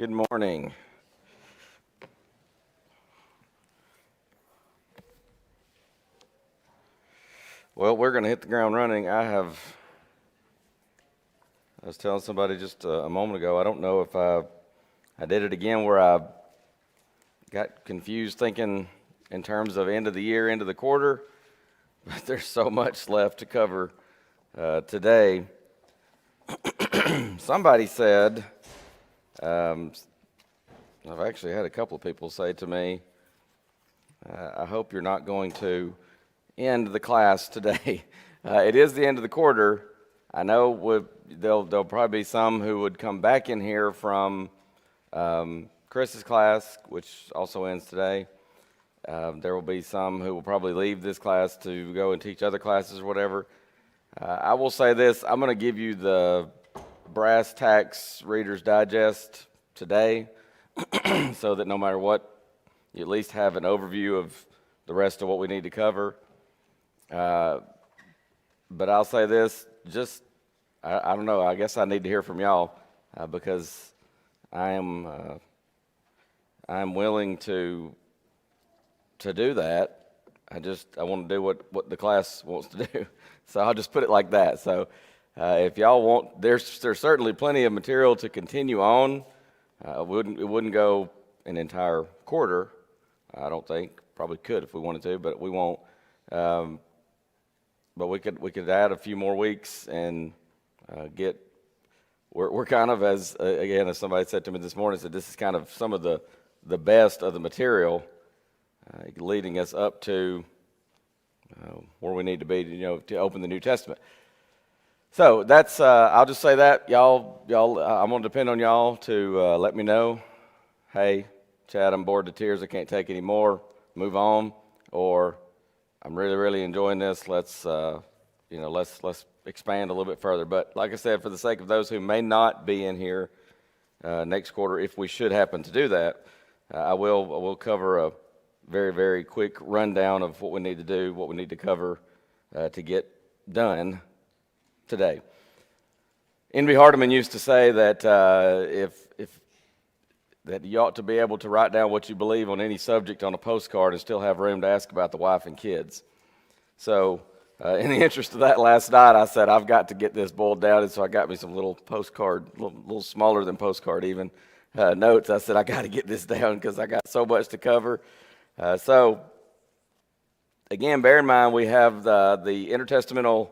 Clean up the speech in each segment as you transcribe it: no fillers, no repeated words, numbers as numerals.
Good morning. Well, we're going to hit the ground running. I was telling somebody just a moment ago, I don't know if I did it again where I got confused thinking in terms of end of the year, end of the quarter, but there's so much left to cover today. Somebody said, I've actually had a couple of people say to me, I hope you're not going to end the class today. It is the end of the quarter. I know there'll probably be some who would come back in here from Chris's class, which also ends today. There will be some who will probably leave this class to go and teach other classes or whatever. I will say this, I'm going to give you the brass tacks Reader's Digest today so that no matter what, you at least have an overview of the rest of what we need to cover. But I'll say this, I don't know, I guess I need to hear from y'all because I am willing to do that. I want to do what the class wants to do. So I'll just put it like that. So if y'all want, there's certainly plenty of material to continue on. It wouldn't go an entire quarter, I don't think. Probably could if we wanted to, but we won't. But we could add a few more weeks and get. We're kind of as somebody said to me this morning, said this is kind of some of the best of the material, leading us up to where we need to be, to open the New Testament. So that's. I'll just say that y'all. I'm gonna depend on y'all to let me know. Hey, Chad, I'm bored to tears. I can't take any more. Move on. Or I'm really, really enjoying this. Let's expand a little bit further. But like I said, for the sake of those who may not be in here next quarter, if we should happen to do that, I will cover a very, very quick rundown of what we need to do, what we need to cover to get done today. N.B. Hardeman used to say that that you ought to be able to write down what you believe on any subject on a postcard and still have room to ask about the wife and kids. So in the interest of that, last night I said I've got to get this boiled down, and so I got me some little postcard, little smaller than postcard even, notes. I said I got to get this down because I got so much to cover. So again, bear in mind we have the intertestamental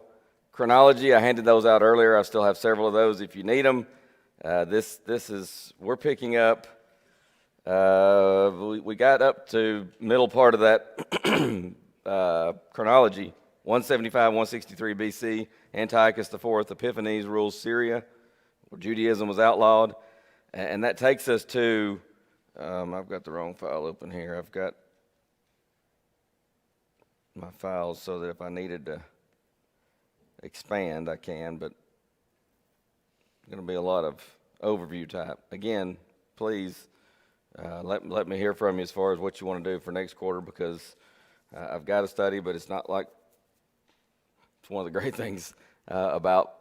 chronology. I handed those out earlier. I still have several of those if you need them. We're picking up. We got up to middle part of that chronology. 175, 163 BC. Antiochus IV Epiphanes rules Syria, where Judaism was outlawed, and that takes us to. I've got the wrong file open here. I've got my files so that if I needed to expand, I can, but it's going to be a lot of overview type. Again, please let me hear from you as far as what you want to do for next quarter, because I've got to study, but it's not like it's one of the great things about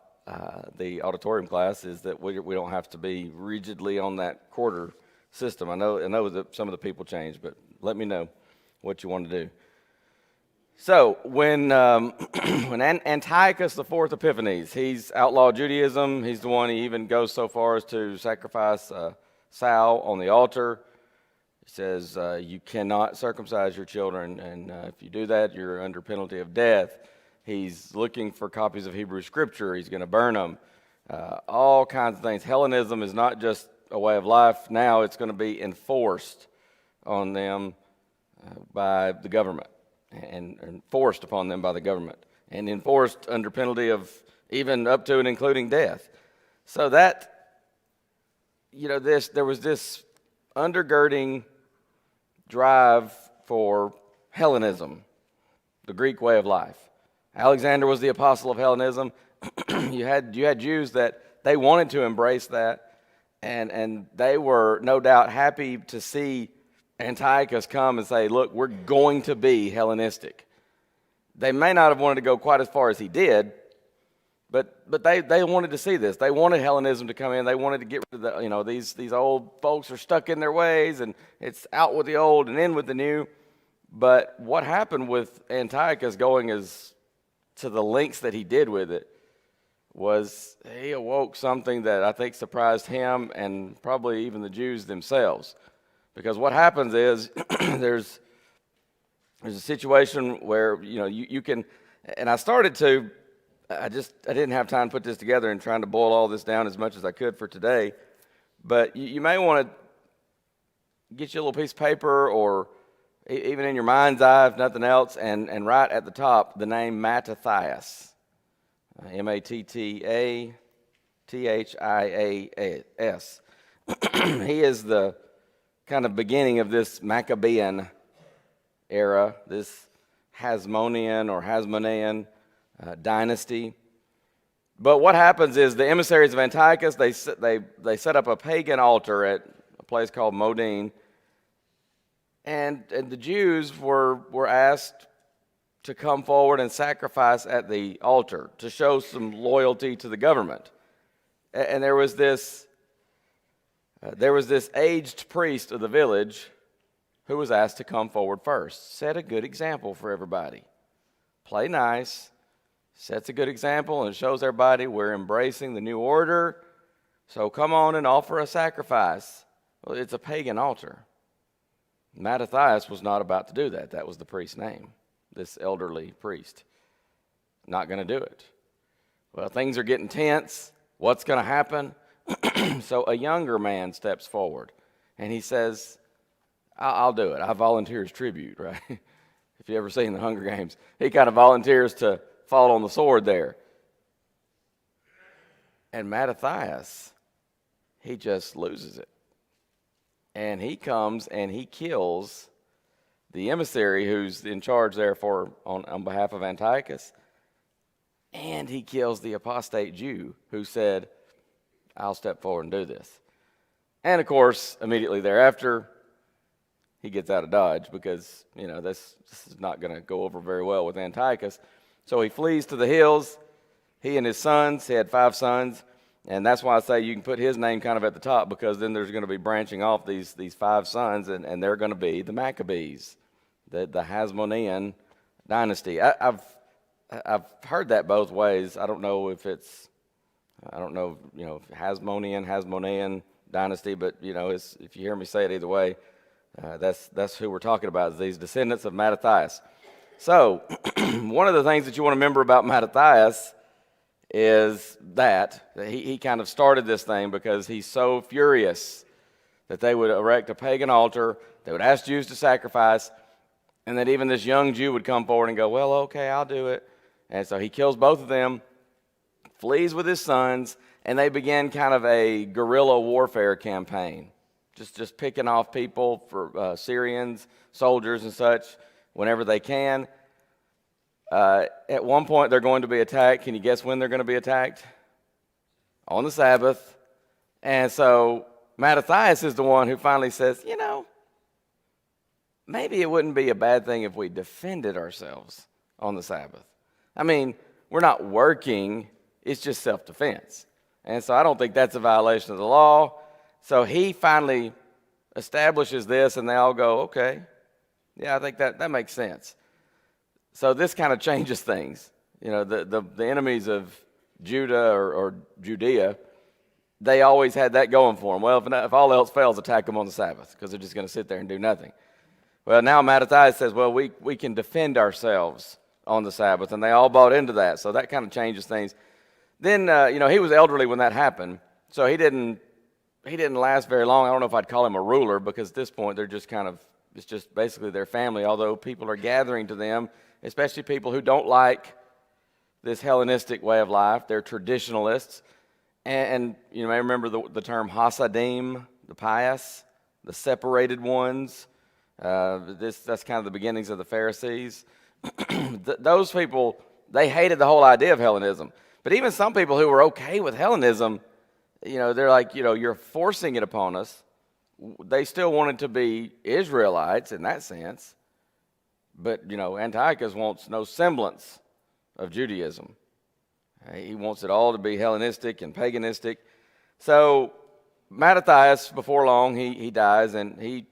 the auditorium class is that we don't have to be rigidly on that quarter system. I know that some of the people change, but let me know what you want to do. So when Antiochus IV Epiphanes, he's outlawed Judaism. He's the one, he even goes so far as to sacrifice sow on the altar. He says you cannot circumcise your children, and if you do that, you're under penalty of death. He's looking for copies of Hebrew Scripture. He's going to burn them. All kinds of things. Hellenism is not just a way of life. Now it's going to be enforced on them by the government. And forced upon them by the government, and enforced under penalty of even up to and including death. So that, there was this undergirding drive for Hellenism, the Greek way of life. Alexander was the apostle of Hellenism. You had Jews that they wanted to embrace that, and they were no doubt happy to see Antiochus come and say, look, we're going to be Hellenistic. They may not have wanted to go quite as far as he did, But they wanted to see this. They wanted Hellenism to come in. They wanted to get rid of these old folks are stuck in their ways, and it's out with the old and in with the new. But what happened with Antiochus going to the lengths that he did with it was he awoke something that I think surprised him and probably even the Jews themselves. Because what happens is there's a situation where you can, and I didn't have time to put this together and trying to boil all this down as much as I could for today. But you may want to get you a little piece of paper or even in your mind's eye, if nothing else, and write at the top the name Mattathias. Mattathias. He is the kind of beginning of this Maccabean era, this Hasmonean or Hasmonean dynasty. But what happens is the emissaries of Antiochus, they set up a pagan altar at a place called Modin, and the Jews were asked to come forward and sacrifice at the altar to show some loyalty to the government. And there was this aged priest of the village who was asked to come forward first. Set a good example for everybody. Play nice. Sets a good example and shows everybody we're embracing the new order. So come on and offer a sacrifice. Well, it's a pagan altar. Mattathias was not about to do that. That was the priest's name, this elderly priest. Not going to do it. Well, things are getting tense. What's going to happen? So a younger man steps forward, and he says, I'll do it. I volunteer as tribute, right? If you ever seen the Hunger Games, he kind of volunteers to fall on the sword there. And Mattathias, he just loses it. And he comes and he kills the emissary who's in charge there on behalf of Antiochus. And he kills the apostate Jew who said, I'll step forward and do this. And of course, immediately thereafter, he gets out of Dodge because, this is not going to go over very well with Antiochus. So he flees to the hills. He and his sons, he had 5 sons, and that's why I say you can put his name kind of at the top, because then there's going to be branching off these 5 sons, and they're going to be the Maccabees, the Hasmonean Dynasty. I've heard that both ways. I don't know, Hasmonean Dynasty, but if you hear me say it either way, that's who we're talking about, is these descendants of Mattathias. So, one of the things that you want to remember about Mattathias is that he kind of started this thing because he's so furious that they would erect a pagan altar, they would ask Jews to sacrifice, and that even this young Jew would come forward and go, well, okay, I'll do it. And so he kills both of them, flees with his sons, and they begin kind of a guerrilla warfare campaign, just picking off people for Syrians, soldiers and such, whenever they can. At one point, they're going to be attacked. Can you guess when they're going to be attacked? On the Sabbath. And so Mattathias is the one who finally says, maybe it wouldn't be a bad thing if we defended ourselves on the Sabbath. I mean, we're not working. It's just self-defense. And so I don't think that's a violation of the law. So he finally establishes this, and they all go, okay, yeah, I think that makes sense. So this kind of changes things. The enemies of Judah or Judea, they always had that going for them. Well, if all else fails, attack them on the Sabbath, because they're just going to sit there and do nothing. Well, now Mattathias says, well, we can defend ourselves on the Sabbath, and they all bought into that. So that kind of changes things. Then, he was elderly when that happened, so he didn't last very long. I don't know if I'd call him a ruler, because at this point they're just it's just basically their family, although people are gathering to them, especially people who don't like this Hellenistic way of life. They're traditionalists. And you may remember the term Hasidim, the pious, the separated ones. That's kind of the beginnings of the Pharisees. Those people, they hated the whole idea of Hellenism. But even some people who were okay with Hellenism, they're like, you're forcing it upon us. They still wanted to be Israelites in that sense. But, Antiochus wants no semblance of Judaism. He wants it all to be Hellenistic and paganistic. So Mattathias, before long, he dies, and he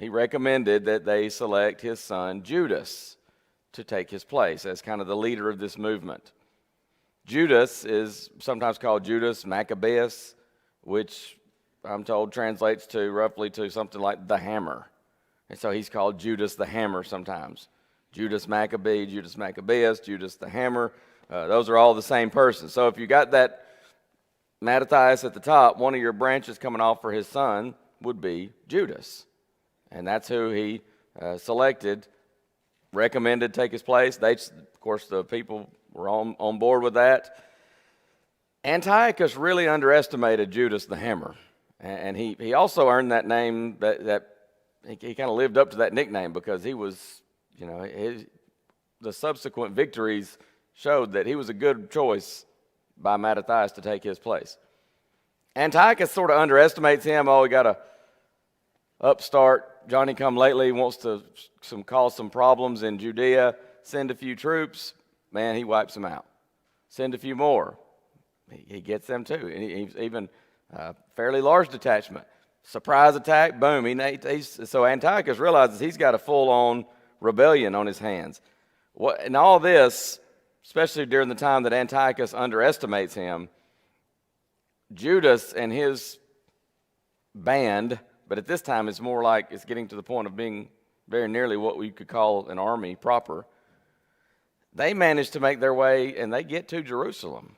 recommended that they select his son Judas to take his place as kind of the leader of this movement. Judas is sometimes called Judas Maccabees, which I'm told translates to roughly to something like the hammer. And so he's called Judas the Hammer sometimes. Judas Maccabee, Judas Maccabees, Judas the Hammer. Those are all the same person. So if you got that Mattathias at the top, one of your branches coming off for his son would be Judas. And that's who he selected, recommended take his place. Of course, the people were on board with that. Antiochus really underestimated Judas the Hammer. And he also earned that name, that he kind of lived up to that nickname because he was, the subsequent victories showed that he was a good choice by Mattathias to take his place. Antiochus sort of underestimates him. Oh, he got a upstart, Johnny-come-lately, wants to cause some problems in Judea, send a few troops, man, he wipes them out. Send a few more, he gets them too. And he's even a fairly large detachment. Surprise attack, boom. So Antiochus realizes he's got a full-on rebellion on his hands. And all this, especially during the time that Antiochus underestimates him, Judas and his band, but at this time it's more like it's getting to the point of being very nearly what we could call an army proper, they manage to make their way and they get to Jerusalem.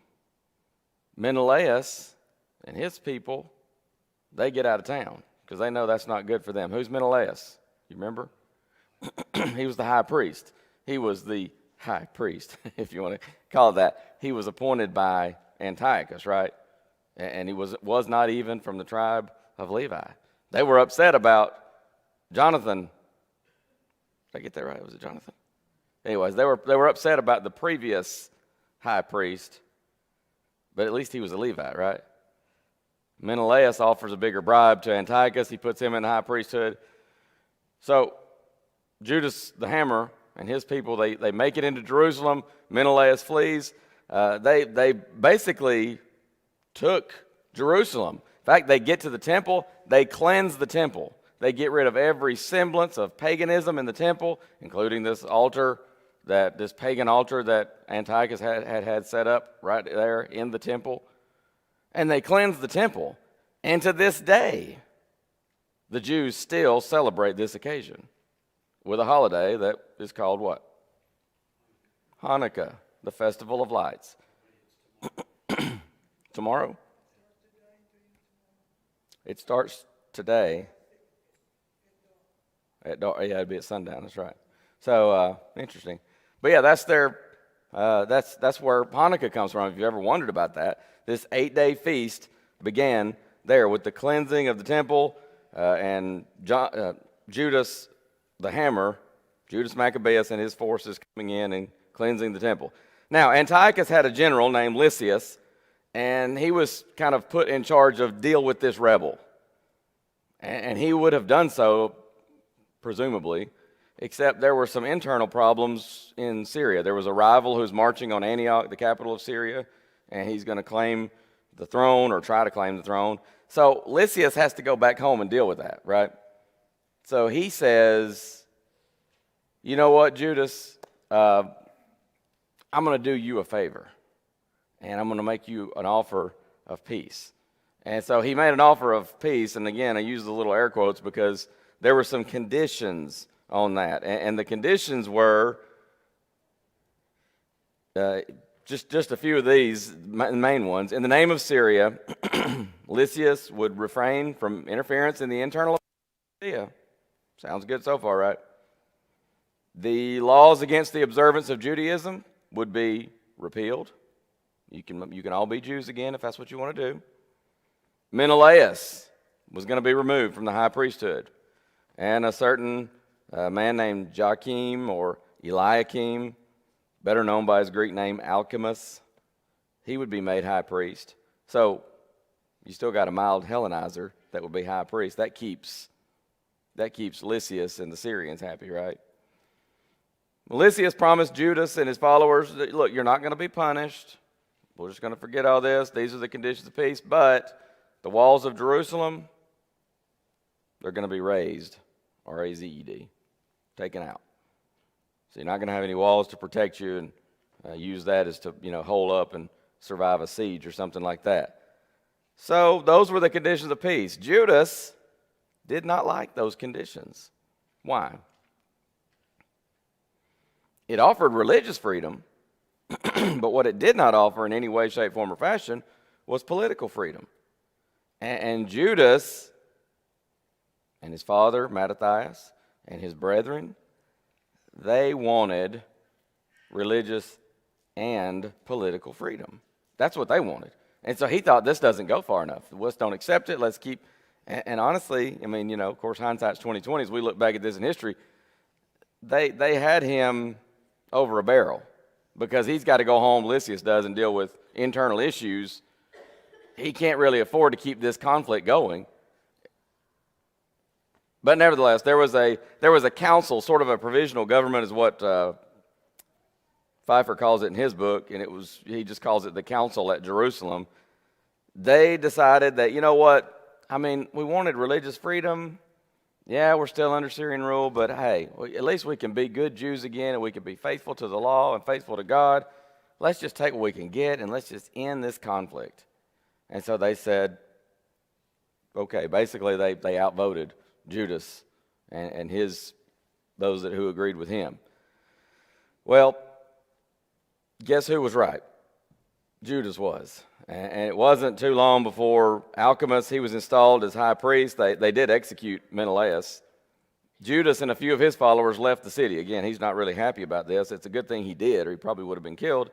Menelaus and his people, they get out of town because they know that's not good for them. Who's Menelaus? You remember? He was the high priest. He was the high priest, if you want to call it that. He was appointed by Antiochus, right? And he was not even from the tribe of Levi. They were upset about Jonathan. Did I get that right? Was it Jonathan? Anyways, they were upset about the previous high priest, but at least he was a Levite, right? Menelaus offers a bigger bribe to Antiochus. He puts him in the high priesthood. So Judas the Hammer and his people, they make it into Jerusalem. Menelaus flees. They basically took Jerusalem. In fact, they get to the temple. They cleanse the temple. They get rid of every semblance of paganism in the temple, including this pagan altar that Antiochus had set up right there in the temple. And they cleanse the temple. And to this day, the Jews still celebrate this occasion with a holiday that is called what? Hanukkah, the Festival of Lights. Tomorrow? It starts today. It'd be at sundown. That's right. So interesting. But yeah, that's where Hanukkah comes from. If you ever wondered about that, this 8-day feast began there with the cleansing of the temple and Judas the Hammer, Judas Maccabeus and his forces coming in and cleansing the temple. Now, Antiochus had a general named Lysias, and he was kind of put in charge of deal with this rebel. And he would have done so, presumably, except there were some internal problems in Syria. There was a rival who was marching on Antioch, the capital of Syria, and he's going to claim the throne or try to claim the throne. So Lysias has to go back home and deal with that, right? So he says, you know what, Judas, I'm going to do you a favor, and I'm going to make you an offer of peace. And so he made an offer of peace, and again, I use the little air quotes because there were some conditions on that. And the conditions were, just a few of these main ones. In the name of Syria, Lysias would refrain from interference in the internal affairs of Syria. Sounds good so far, right? The laws against the observance of Judaism would be repealed. You can all be Jews again if that's what you want to do. Menelaus was going to be removed from the high priesthood. And a certain man named Joachim or Eliakim, better known by his Greek name Alchemus, he would be made high priest. So you still got a mild Hellenizer that would be high priest. That keeps Lysias and the Syrians happy, right? Lysias promised Judas and his followers that, look, you're not going to be punished. We're just going to forget all this. These are the conditions of peace. But the walls of Jerusalem, they're going to be razed, R-A-Z-E-D, taken out. So you're not going to have any walls to protect you and use that as to, hole up and survive a siege or something like that. So those were the conditions of peace. Judas did not like those conditions. Why? It offered religious freedom, but what it did not offer in any way, shape, form, or fashion was political freedom. And Judas and his father, Mattathias, and his brethren, they wanted religious and political freedom. That's what they wanted. And so he thought, this doesn't go far enough. Let's don't accept it. Let's keep. And honestly, of course, hindsight's 20/20. As we look back at this in history, they had him over a barrel because he's got to go home, Lysias does, and deal with internal issues. He can't really afford to keep this conflict going. But nevertheless, there was a council, sort of a provisional government is what Pfeiffer calls it in his book, and he just calls it the council at Jerusalem. They decided that, we wanted religious freedom. Yeah, we're still under Syrian rule, but hey, at least we can be good Jews again, and we can be faithful to the law and faithful to God. Let's just take what we can get, and let's just end this conflict. And so they said, okay, basically they outvoted Judas and those who agreed with him. Well, guess who was right? Judas was. And it wasn't too long before Alchemist, he was installed as high priest. They did execute Menelaus. Judas and a few of his followers left the city. Again, he's not really happy about this. It's a good thing he did, or he probably would have been killed.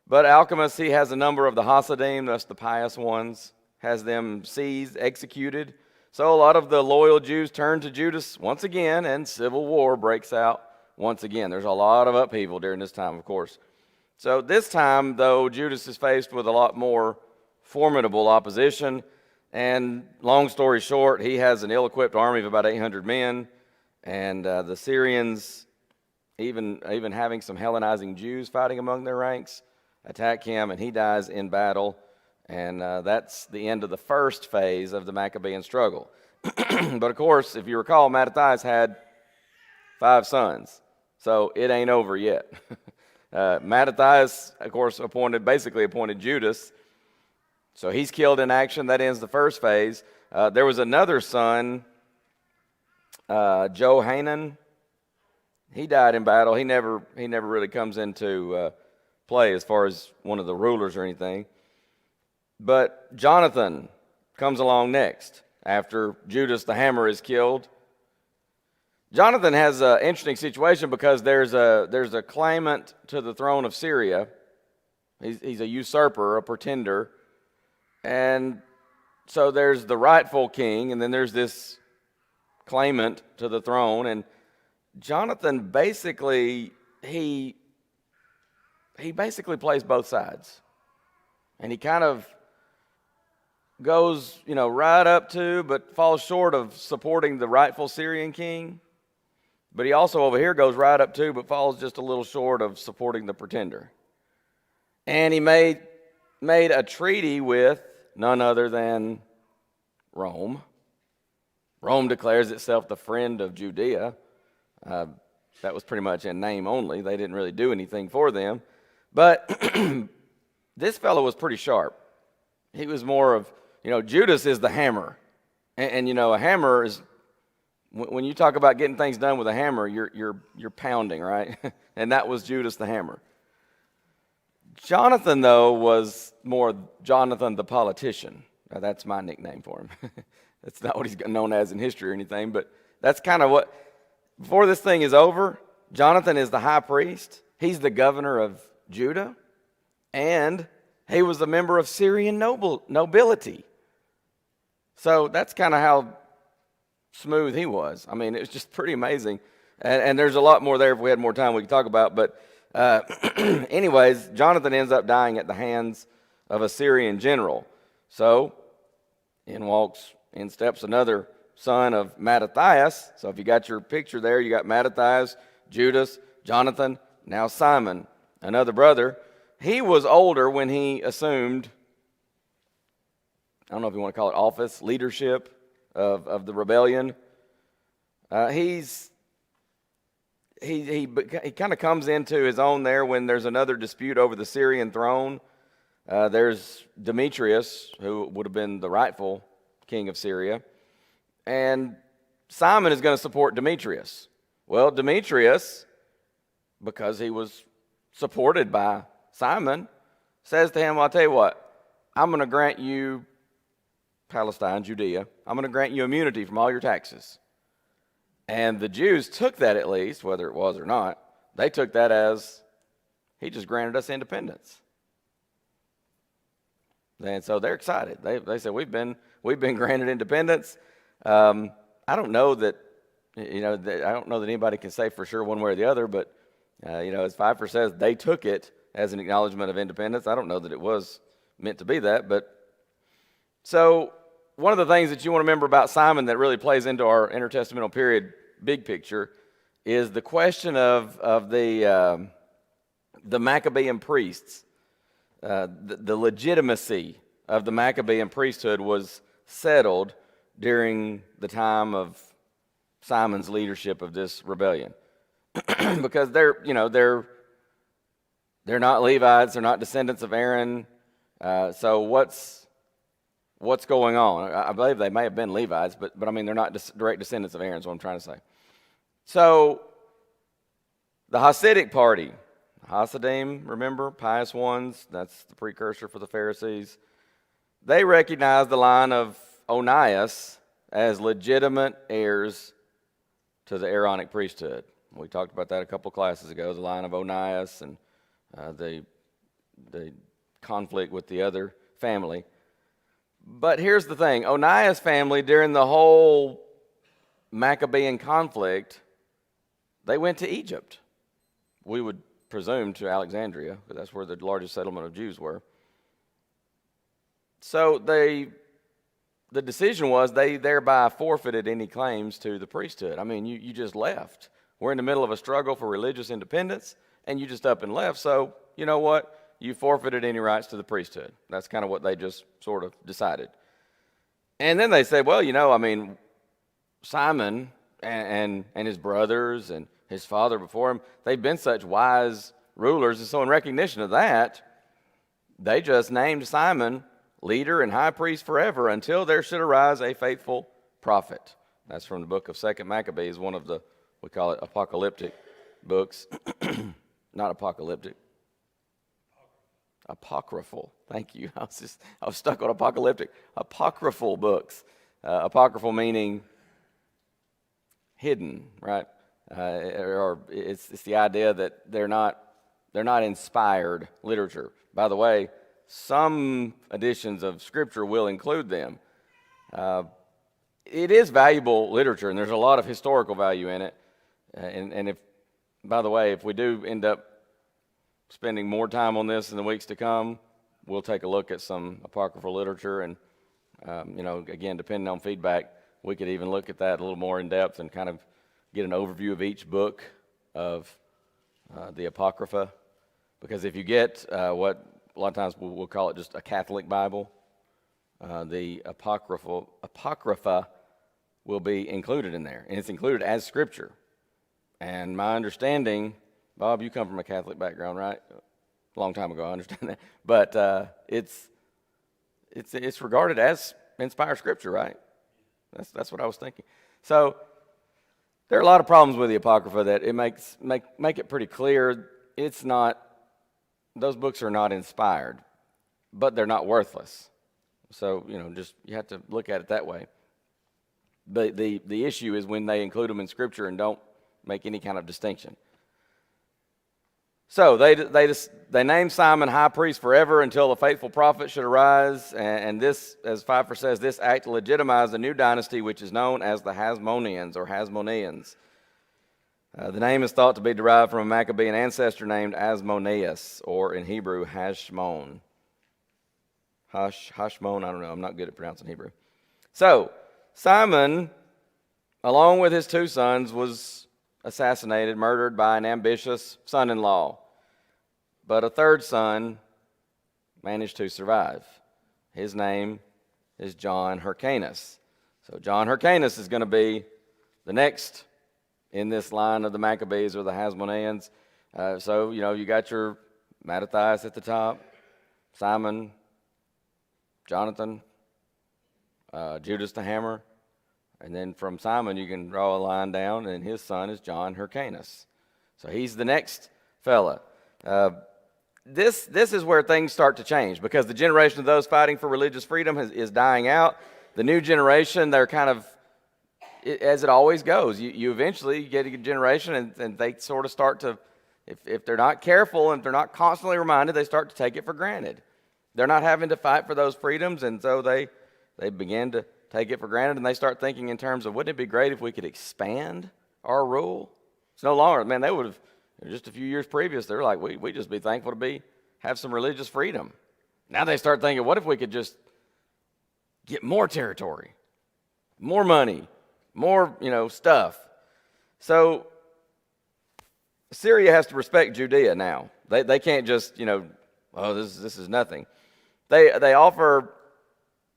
But Alchemist, he has a number of the Hasidim, that's the pious ones, has them seized, executed. So a lot of the loyal Jews turn to Judas once again, and civil war breaks out once again. There's a lot of upheaval during this time, of course. So this time, though, Judas is faced with a lot more formidable opposition. And long story short, he has an ill-equipped army of about 800 men. And the Syrians, even having some Hellenizing Jews fighting among their ranks, attack him, and he dies in battle. And that's the end of the first phase of the Maccabean struggle. But of course, if you recall, Mattathias had 5 sons. So it ain't over yet. Mattathias, of course, basically appointed Judas. So he's killed in action. That ends the first phase. There was another son, Johanan. He died in battle. He never really comes into play as far as one of the rulers or anything. But Jonathan comes along next after Judas the Hammer is killed. Jonathan has an interesting situation because there's a claimant to the throne of Syria. He's a usurper, a pretender. And so there's the rightful king, and then there's this claimant to the throne. And Jonathan basically, he plays both sides. And he kind of goes, right up to, but falls short of supporting the rightful Syrian king. But he also over here goes right up to, but falls just a little short of supporting the pretender. And he made a treaty with none other than Rome. Rome declares itself the friend of Judea. That was pretty much in name only. They didn't really do anything for them. But this fellow was pretty sharp. He was more of, Judas is the hammer. And a hammer is, when you talk about getting things done with a hammer, you're pounding, right? And that was Judas the Hammer. Jonathan, though, was more Jonathan the politician. Now, that's my nickname for him. That's not what he's known as in history or anything, but that's kind of what, before this thing is over, Jonathan is the high priest. He's the governor of Judah, and he was a member of Syrian nobility. So that's kind of how smooth he was. It was just pretty amazing. And there's a lot more there. If we had more time, we could talk about. But anyways, Jonathan ends up dying at the hands of a Syrian general. So in steps another son of Mattathias. So if you got your picture there, you got Mattathias, Judas, Jonathan, now Simon, another brother. He was older when he assumed, I don't know if you want to call it office, leadership of the rebellion. He kind of comes into his own there when there's another dispute over the Syrian throne. There's Demetrius, who would have been the rightful king of Syria, and Simon is going to support Demetrius. Well, Demetrius, because he was supported by Simon, says to him, well, I'll tell you what, I'm going to grant you Palestine, Judea. I'm going to grant you immunity from all your taxes. And the Jews took that, at least, whether it was or not, they took that as he just granted us independence. And so they're excited. They said, we've been granted independence. I don't know that anybody can say for sure one way or the other, but as Pfeiffer says, they took it as an acknowledgement of independence. I don't know that it was meant to be that, but so one of the things that you want to remember about Simon that really plays into our intertestamental period big picture is the question of the Maccabean priests. The legitimacy of the Maccabean priesthood was settled during the time of Simon's leadership of this rebellion, because they're not Levites, they're not descendants of Aaron. So what's going on? I believe they may have been Levites, but I mean they're not direct descendants of Aaron. Is what I'm trying to say. So the Hasidic party, Hasidim, remember, pious ones. That's the precursor for the Pharisees. They recognize the line of Onias as legitimate heirs to the Aaronic priesthood. We talked about that a couple classes ago, the line of Onias and the conflict with the other family. But here's the thing. Onias' family, during the whole Maccabean conflict, they went to Egypt. We would presume to Alexandria, because that's where the largest settlement of Jews were. So the decision was they thereby forfeited any claims to the priesthood. I mean, you just left. We're in the middle of a struggle for religious independence, and you just up and left. So, you know what? You forfeited any rights to the priesthood. That's kind of what they just sort of decided. And then they said, well, Simon and his brothers and his father before him, they've been such wise rulers. And so in recognition of that, they just named Simon leader and high priest forever until there should arise a faithful prophet. That's from the book of 2 Maccabees, one of the, we call it apocalyptic books. Not apocalyptic. Apocryphal. Thank you. I was stuck on apocalyptic. Apocryphal books. Apocryphal meaning hidden, right? Or it's the idea that they're not inspired literature. By the way, some editions of Scripture will include them. It is valuable literature, and there's a lot of historical value in it. And if, by the way, if we do end up spending more time on this in the weeks to come, we'll take a look at some apocryphal literature, and again, depending on feedback, we could even look at that a little more in depth and kind of get an overview of each book of the Apocrypha. Because if you get what a lot of times we'll call it just a Catholic Bible, the Apocrypha will be included in there, and it's included as Scripture. And my understanding, Bob, you come from a Catholic background, right? A long time ago, I understand that. But it's regarded as inspired Scripture, right? That's what I was thinking. So there are a lot of problems with the Apocrypha that it make it pretty clear it's not. Those books are not inspired, but they're not worthless. So you have to look at it that way. But the issue is when they include them in Scripture and don't make any kind of distinction. So they named Simon high priest forever until the faithful prophet should arise. And this, as Pfeiffer says, this act legitimized a new dynasty which is known as the Hasmoneans or Hasmoneans. The name is thought to be derived from a Maccabean ancestor named Asmoneus, or in Hebrew, Hashmon. Hashmon, I don't know. I'm not good at pronouncing Hebrew. So Simon, along with his two sons, was assassinated, murdered by an ambitious son-in-law. But a third son managed to survive. His name is John Hyrcanus. So John Hyrcanus is going to be the next in this line of the Maccabees or the Hasmoneans. So, you got your Mattathias at the top, Simon, Jonathan, Judas the Hammer. And then from Simon, you can draw a line down, and his son is John Hyrcanus. So he's the next fella. This is where things start to change, because the generation of those fighting for religious freedom is dying out. The new generation, they're kind of, as it always goes, you eventually get a generation, and they sort of start to, if they're not careful and if they're not constantly reminded, they start to take it for granted. They're not having to fight for those freedoms, and so they begin to take it for granted, and they start thinking in terms of, wouldn't it be great if we could expand our rule? It's no longer, man, they would have, just a few years previous, they're like, we just be thankful to have some religious freedom. Now they start thinking, what if we could just get more territory, more money, more, stuff. So Syria has to respect Judea now. They can't just, this is nothing.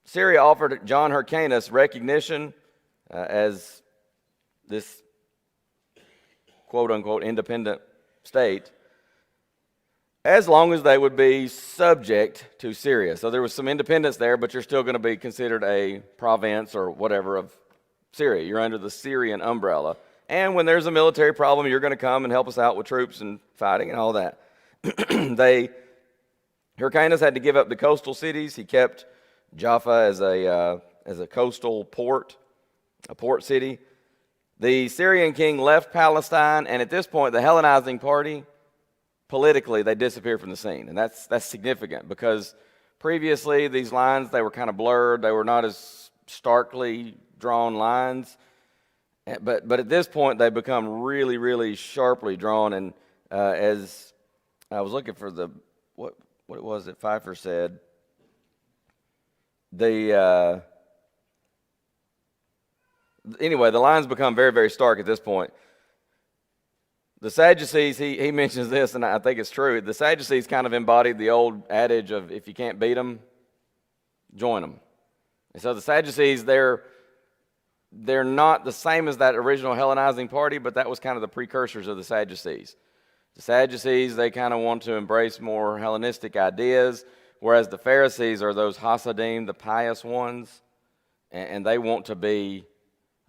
Syria offered John Hyrcanus recognition as this quote-unquote independent state, as long as they would be subject to Syria. So there was some independence there, but you're still going to be considered a province or whatever of Syria. You're under the Syrian umbrella. And when there's a military problem, you're going to come and help us out with troops and fighting and all that. Hyrcanus had to give up the coastal cities. He kept Jaffa as a coastal port, a port city. The Syrian king left Palestine, and at this point, the Hellenizing party, politically, they disappeared from the scene. And that's significant, because previously these lines, they were kind of blurred. They were not as starkly drawn lines. But at this point, they become really, really sharply drawn. And as I was looking for what it was that Pfeiffer said, anyway, the lines become very, very stark at this point. The Sadducees, he mentions this, and I think it's true. The Sadducees kind of embodied the old adage of, if you can't beat them, join them. And so the Sadducees, they're not the same as that original Hellenizing party, but that was kind of the precursors of the Sadducees. The Sadducees, they kind of want to embrace more Hellenistic ideas, whereas the Pharisees are those Hasidim, the pious ones, and they want to be,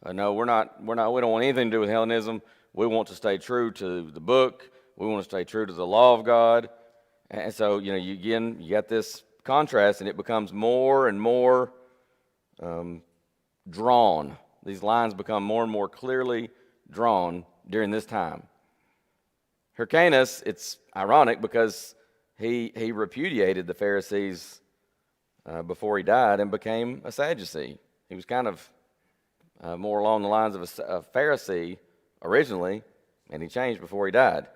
no, we don't want anything to do with Hellenism. We want to stay true to the book. We want to stay true to the law of God. And so, you got this contrast, and it becomes more and more drawn. These lines become more and more clearly drawn during this time. Hyrcanus, it's ironic because he repudiated the Pharisees before he died and became a Sadducee. He was kind of more along the lines of a Pharisee originally, and he changed before he died.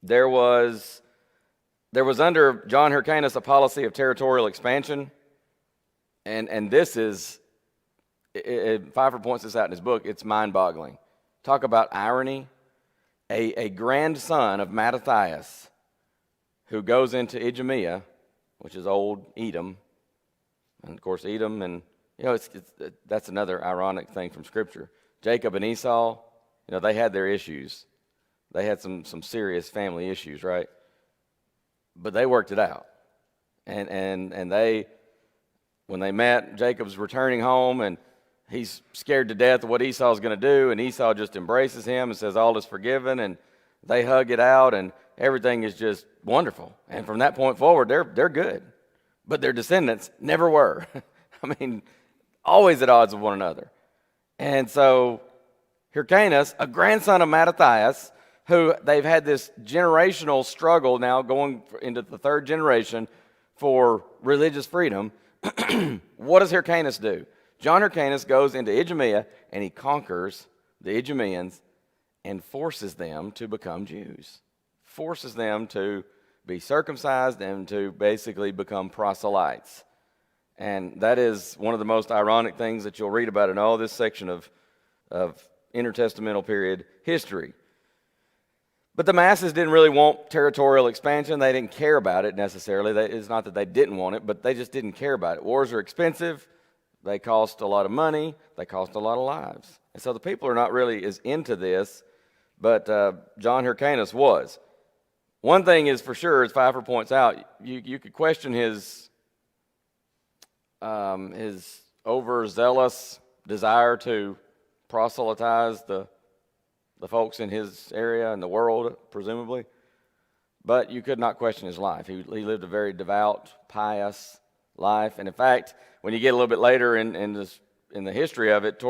There was under John Hyrcanus a policy of territorial expansion, and this is, Pfeiffer points this out in his book, it's mind-boggling. Talk about irony. A grandson of Mattathias, who goes into Idumea, which is old Edom, and of course Edom, and that's another ironic thing from Scripture. Jacob and Esau, they had their issues. They had some serious family issues, right? But they worked it out. And they, when they met, Jacob's returning home, and he's scared to death of what Esau's going to do, and Esau just embraces him and says all is forgiven, and they hug it out, and everything is just wonderful. And from that point forward, they're good. But their descendants never were. I mean, always at odds with one another. And so Hyrcanus, a grandson of Mattathias, who they've had this generational struggle now going into the third generation for religious freedom, what does Hyrcanus do? John Hyrcanus goes into Idumea, and he conquers the Idumeans and forces them to become Jews. Forces them to be circumcised and to basically become proselytes. And that is one of the most ironic things that you'll read about in all this section of intertestamental period history. But the masses didn't really want territorial expansion. They didn't care about it necessarily. It's not that they didn't want it, but they just didn't care about it. Wars are expensive. They cost a lot of money. They cost a lot of lives. And so the people are not really as into this, but John Hyrcanus was. One thing is for sure, as Pfeiffer points out, you could question his overzealous desire to proselytize the folks in his area and the world, presumably. But you could not question his life. He lived a very devout, pious life. And in fact, when you get a little bit later in the history of it,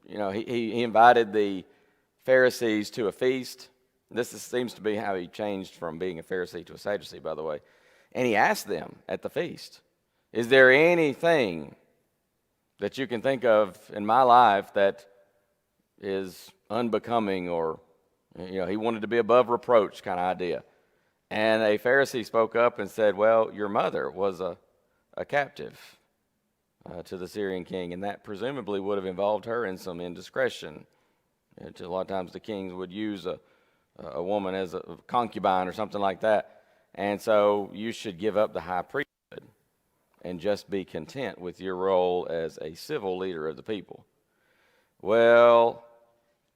he invited the Pharisees to a feast. Seems to be how he changed from being a Pharisee to a Sadducee, by the way. And he asked them at the feast, is there anything that you can think of in my life that is unbecoming, or he wanted to be above reproach kind of idea. And a Pharisee spoke up and said, well, your mother was a captive to the Syrian king, and that presumably would have involved her in some indiscretion. A lot of times the kings would use a woman as a concubine or something like that, and so you should give up the high priesthood and just be content with your role as a civil leader of the people. Well,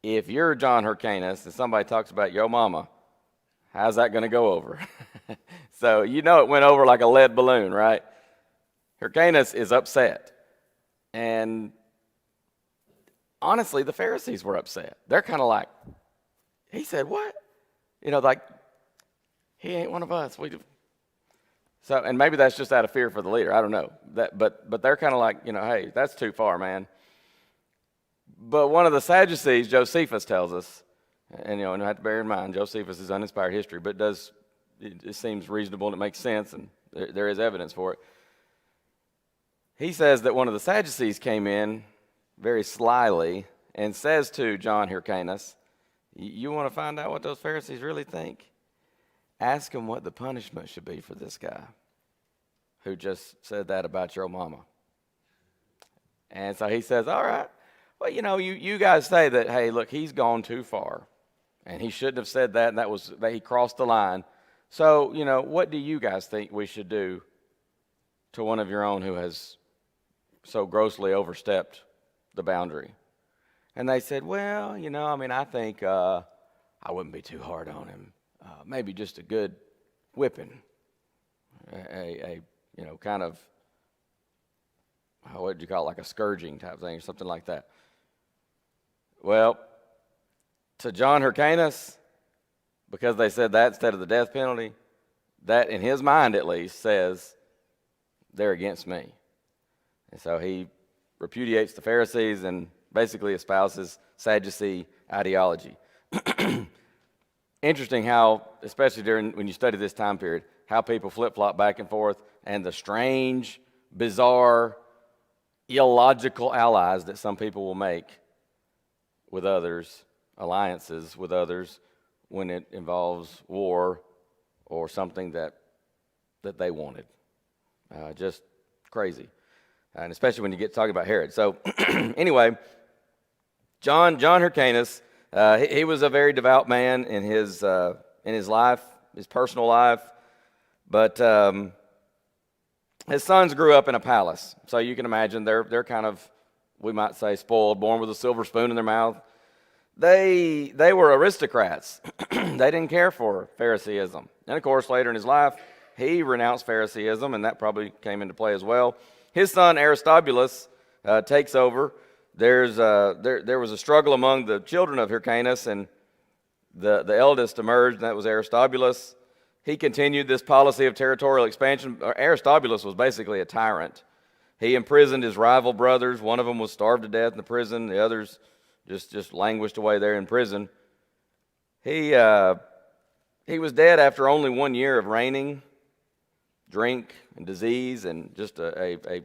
if you're John Hyrcanus and somebody talks about your mama, how's that going to go over? So it went over like a lead balloon, right? Hyrcanus is upset. And honestly, the Pharisees were upset. They're kind of like, he said what? Like, he ain't one of us. So, and maybe that's just out of fear for the leader. I don't know. But they're kind of like, hey, that's too far, man. But one of the Sadducees, Josephus, tells us, and you have to bear in mind, Josephus is uninspired history, but it seems reasonable and it makes sense, and there is evidence for it. He says that one of the Sadducees came in very slyly and says to John Hyrcanus, you want to find out what those Pharisees really think? Ask them what the punishment should be for this guy who just said that about your mama. And so he says, all right. Well, you guys say that, hey, look, he's gone too far, and he shouldn't have said that, and that he crossed the line. So, what do you guys think we should do to one of your own who has so grossly overstepped the boundary? And they said, well, I think I wouldn't be too hard on him. Maybe just a good whipping, a kind of, what would you call it, like a scourging type thing or something like that. Well, to John Hyrcanus, because they said that instead of the death penalty, that in his mind at least says they're against me. And so he repudiates the Pharisees and basically espouses Sadducee ideology. Interesting how, especially when you study this time period, how people flip-flop back and forth, and the strange, bizarre, illogical allies that some people will make with others, alliances with others, when it involves war or something that they wanted. Just crazy. And especially when you get talking about Herod. So anyway, John Hyrcanus, he was a very devout man in his life, his personal life, but his sons grew up in a palace. So you can imagine they're kind of, we might say, spoiled, born with a silver spoon in their mouth. They were aristocrats. They didn't care for Phariseeism. And of course, later in his life, he renounced Phariseeism, and that probably came into play as well. His son Aristobulus takes over. There was a struggle among the children of Hyrcanus, and the eldest emerged, and that was Aristobulus. He continued this policy of territorial expansion. Aristobulus was basically a tyrant. He imprisoned his rival brothers. One of them was starved to death in the prison. The others just languished away there in prison. He was dead after only 1 year of reigning, drink and disease, and just a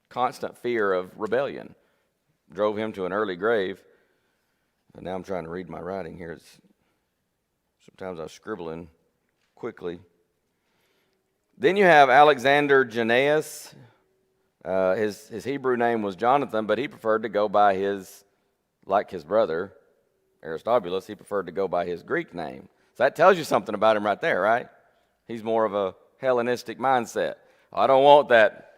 constant fear of rebellion drove him to an early grave. And now I'm trying to read my writing here. Sometimes I'm scribbling quickly. Then you have Alexander Jannaeus. His Hebrew name was Jonathan, but he preferred to go by his like his brother, Aristobulus, he preferred to go by his Greek name. So that tells you something about him right there, right? He's more of a Hellenistic mindset. I don't want that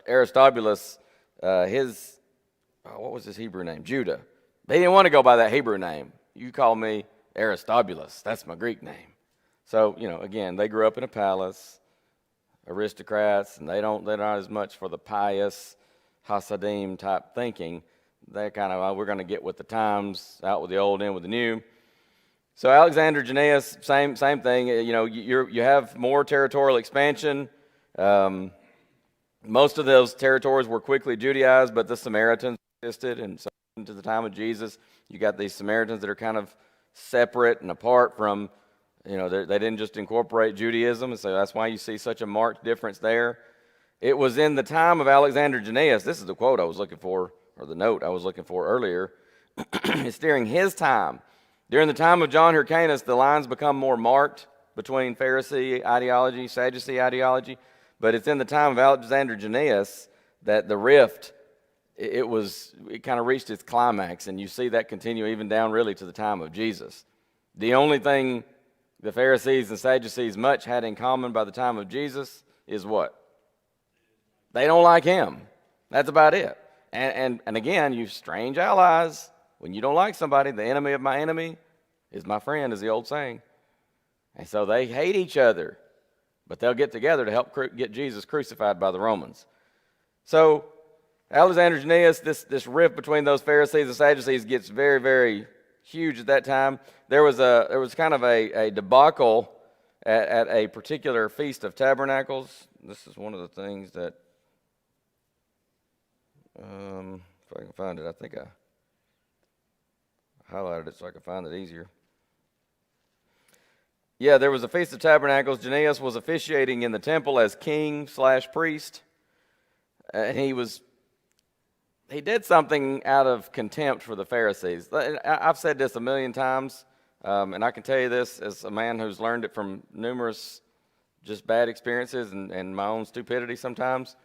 Aristobulus, what was his Hebrew name? Judah. They didn't want to go by that Hebrew name. You call me Aristobulus. That's my Greek name. So, again, they grew up in a palace, aristocrats, and they're not as much for the pious Hasidim type thinking. They're kind of, we're going to get with the times, out with the old, in with the new. So Alexander Jannaeus, same thing. You have more territorial expansion. Most of those territories were quickly Judaized, but the Samaritans existed, and so into the time of Jesus, you got these Samaritans that are kind of separate and apart from, they didn't just incorporate Judaism, and so that's why you see such a marked difference there. It was in the time of Alexander Jannaeus, this is the quote I was looking for, or the note I was looking for earlier. It's during his time. During the time of John Hyrcanus, the lines become more marked between Pharisee ideology, Sadducee ideology, but it's in the time of Alexander Jannaeus that the rift, it kind of reached its climax, and you see that continue even down really to the time of Jesus. The only thing the Pharisees and Sadducees much had in common by the time of Jesus is what? They don't like him. That's about it. And again, you strange allies. When you don't like somebody, the enemy of my enemy is my friend, is the old saying. And so they hate each other, but they'll get together to help get Jesus crucified by the Romans. So Alexander Jannaeus, this rift between those Pharisees and Sadducees gets very, very huge at that time. There was kind of a debacle at a particular Feast of Tabernacles. This is one of the things that, if I can find it, I think I highlighted it so I could find it easier. Yeah, there was a Feast of Tabernacles. Jannaeus was officiating in the temple as king/priest, and he did something out of contempt for the Pharisees. I've said this a million times, and I can tell you this as a man who's learned it from numerous just bad experiences and my own stupidity sometimes.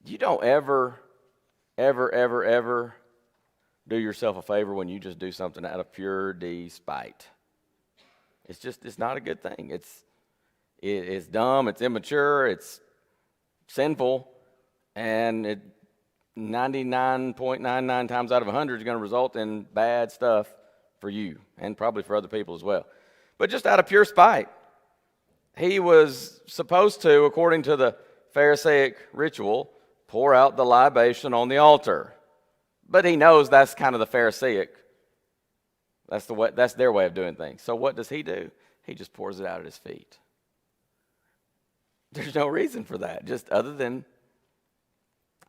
You don't ever do yourself a favor when you just do something out of pure despite. It's not a good thing. It's dumb, it's immature, it's sinful, and it 99.99 times out of 100 is going to result in bad stuff for you and probably for other people as well. But just out of pure spite, he was supposed to, according to the Pharisaic ritual, pour out the libation on the altar. But he knows that's kind of the Pharisaic. That's their way of doing things. So what does he do? He just pours it out at his feet. There's no reason for that, just other than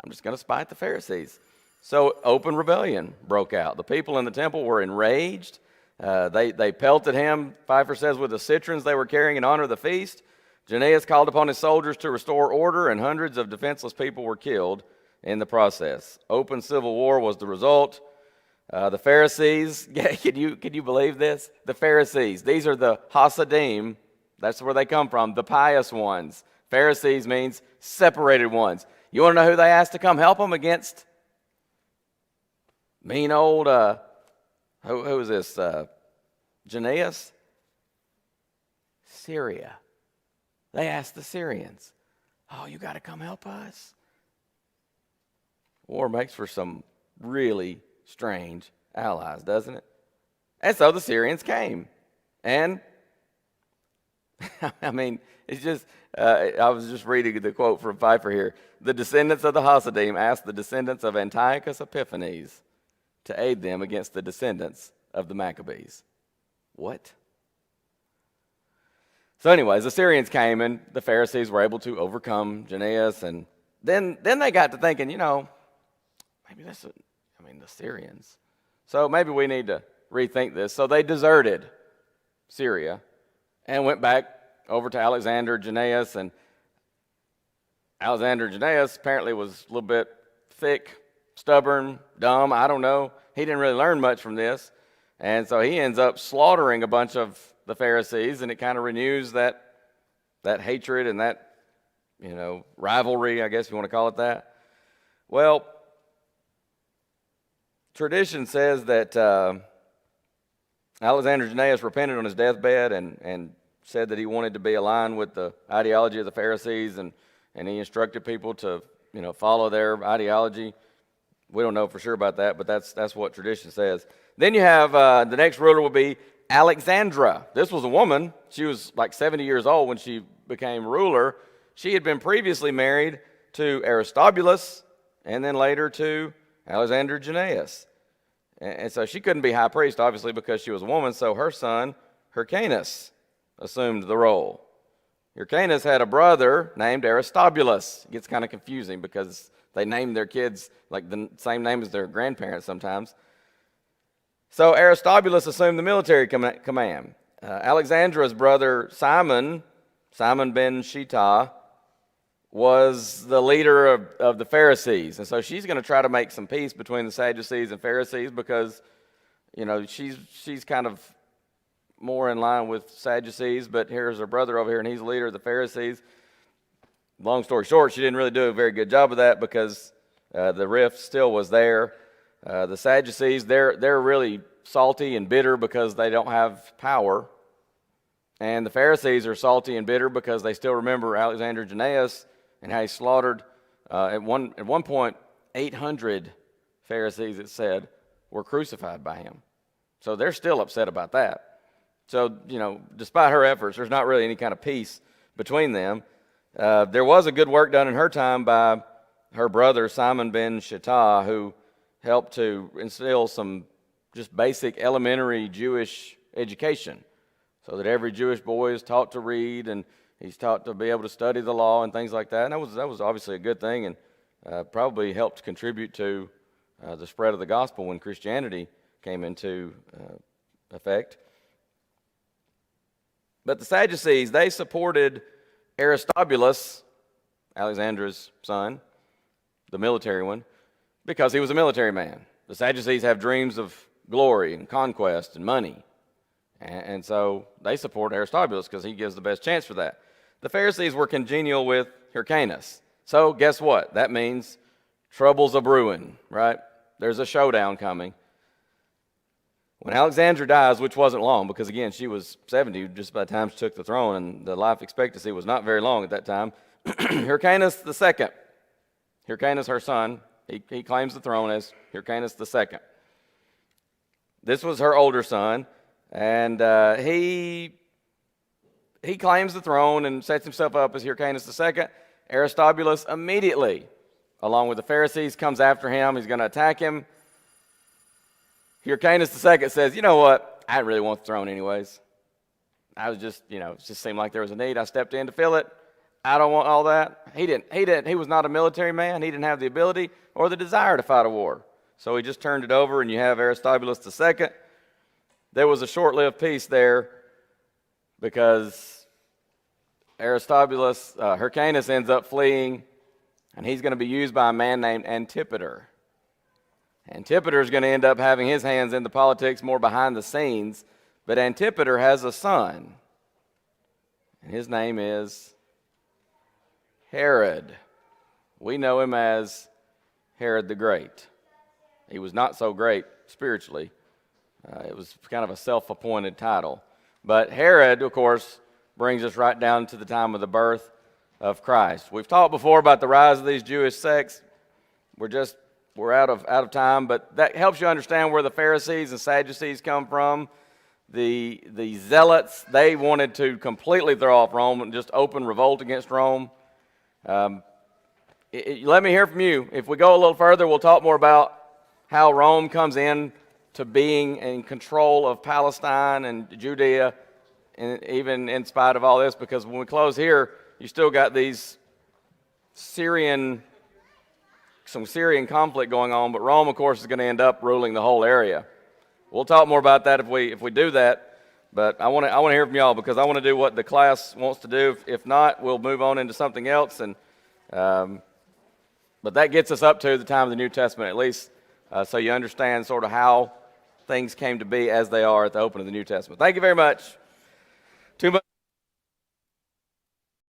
I'm just going to spite the Pharisees. So open rebellion broke out. The people in the temple were enraged. They pelted him, Pfeiffer says, with the citrons they were carrying in honor of the feast. Jannaeus called upon his soldiers to restore order, and hundreds of defenseless people were killed in the process. Open civil war was the result. The Pharisees, can you believe this? The Pharisees, these are the Hasidim, that's where they come from, the pious ones. Pharisees means separated ones. You want to know who they asked to come help them against mean old, who is this, Jannaeus? Syria. They asked the Syrians, oh, you got to come help us? War makes for some really strange allies, doesn't it? And so the Syrians came. And, I mean, it's just, I was just reading the quote from Pfeiffer here. The descendants of the Hasidim asked the descendants of Antiochus Epiphanes to aid them against the descendants of the Maccabees. What? So anyways, the Syrians came, and the Pharisees were able to overcome Jannaeus. And then they got to thinking, maybe the Syrians. So maybe we need to rethink this. So they deserted Syria and went back over to Alexander Jannaeus. And Alexander Jannaeus apparently was a little bit thick, stubborn, dumb, I don't know. He didn't really learn much from this. And so he ends up slaughtering a bunch of the Pharisees, and it kind of renews that hatred and that, rivalry, I guess you want to call it that. Well, tradition says that Alexander Jannaeus repented on his deathbed and said that he wanted to be aligned with the ideology of the Pharisees, and he instructed people to follow their ideology. We don't know for sure about that, but that's what tradition says. Then you have the next ruler will be Alexandra. This was a woman. She was like 70 years old when she became ruler. She had been previously married to Aristobulus and then later to Alexander Jannaeus. And so she couldn't be high priest, obviously, because she was a woman, so her son, Hyrcanus, assumed the role. Hyrcanus had a brother named Aristobulus. It gets kind of confusing because they name their kids like the same name as their grandparents sometimes. So Aristobulus assumed the military command. Alexandra's brother Simon ben Shitah, was the leader of the Pharisees. And so she's going to try to make some peace between the Sadducees and Pharisees because, she's kind of more in line with Sadducees, but here's her brother over here, and he's the leader of the Pharisees. Long story short, she didn't really do a very good job of that because the rift still was there. The Sadducees, they're really salty and bitter because they don't have power. And the Pharisees are salty and bitter because they still remember Alexander Jannaeus and how he slaughtered, at one point, 800 Pharisees, it said, were crucified by him. So they're still upset about that. So, despite her efforts, there's not really any kind of peace between them. There was a good work done in her time by her brother, Simon ben Shitah, who helped to instill some just basic elementary Jewish education so that every Jewish boy is taught to read and he's taught to be able to study the law and things like that. And that was obviously a good thing and probably helped contribute to the spread of the gospel when Christianity came into effect. But the Sadducees, they supported Aristobulus, Alexandra's son, the military one, because he was a military man. The Sadducees have dreams of glory and conquest and money. And so they support Aristobulus because he gives the best chance for that. The Pharisees were congenial with Hyrcanus. So guess what? That means trouble's a brewing, right? There's a showdown coming. When Alexandra dies, which wasn't long, because again, she was 70 just by the time she took the throne, and the life expectancy was not very long at that time. Hyrcanus II, Hyrcanus, her son, he claims the throne as Hyrcanus II. This was her older son, and he claims the throne and sets himself up as Hyrcanus II. Aristobulus immediately, along with the Pharisees, comes after him. He's going to attack him. Hyrcanus II says, you know what? I didn't really want the throne anyways. I was just, it just seemed like there was a need. I stepped in to fill it. I don't want all that. He was not a military man. He didn't have the ability or the desire to fight a war. So he just turned it over, and you have Aristobulus II. There was a short-lived peace there because Hyrcanus ends up fleeing, and he's going to be used by a man named Antipater. Antipater is going to end up having his hands into politics more behind the scenes, but Antipater has a son, and his name is Herod. We know him as Herod the Great. He was not so great spiritually. It was kind of a self-appointed title. But Herod, of course, brings us right down to the time of the birth of Christ. We've talked before about the rise of these Jewish sects. We're out of time, but that helps you understand where the Pharisees and Sadducees come from. The Zealots, they wanted to completely throw off Rome and just open revolt against Rome. Let me hear from you. If we go a little further, we'll talk more about how Rome comes in to being in control of Palestine and Judea, and even in spite of all this, because when we close here, you still got these some Syrian conflict going on, but Rome, of course, is going to end up ruling the whole area. We'll talk more about that if we do that, but I want to hear from y'all because I want to do what the class wants to do. If not, we'll move on into something else, but that gets us up to the time of the New Testament, at least, so you understand sort of how things came to be as they are at the opening of the New Testament. Thank you very much. Too much.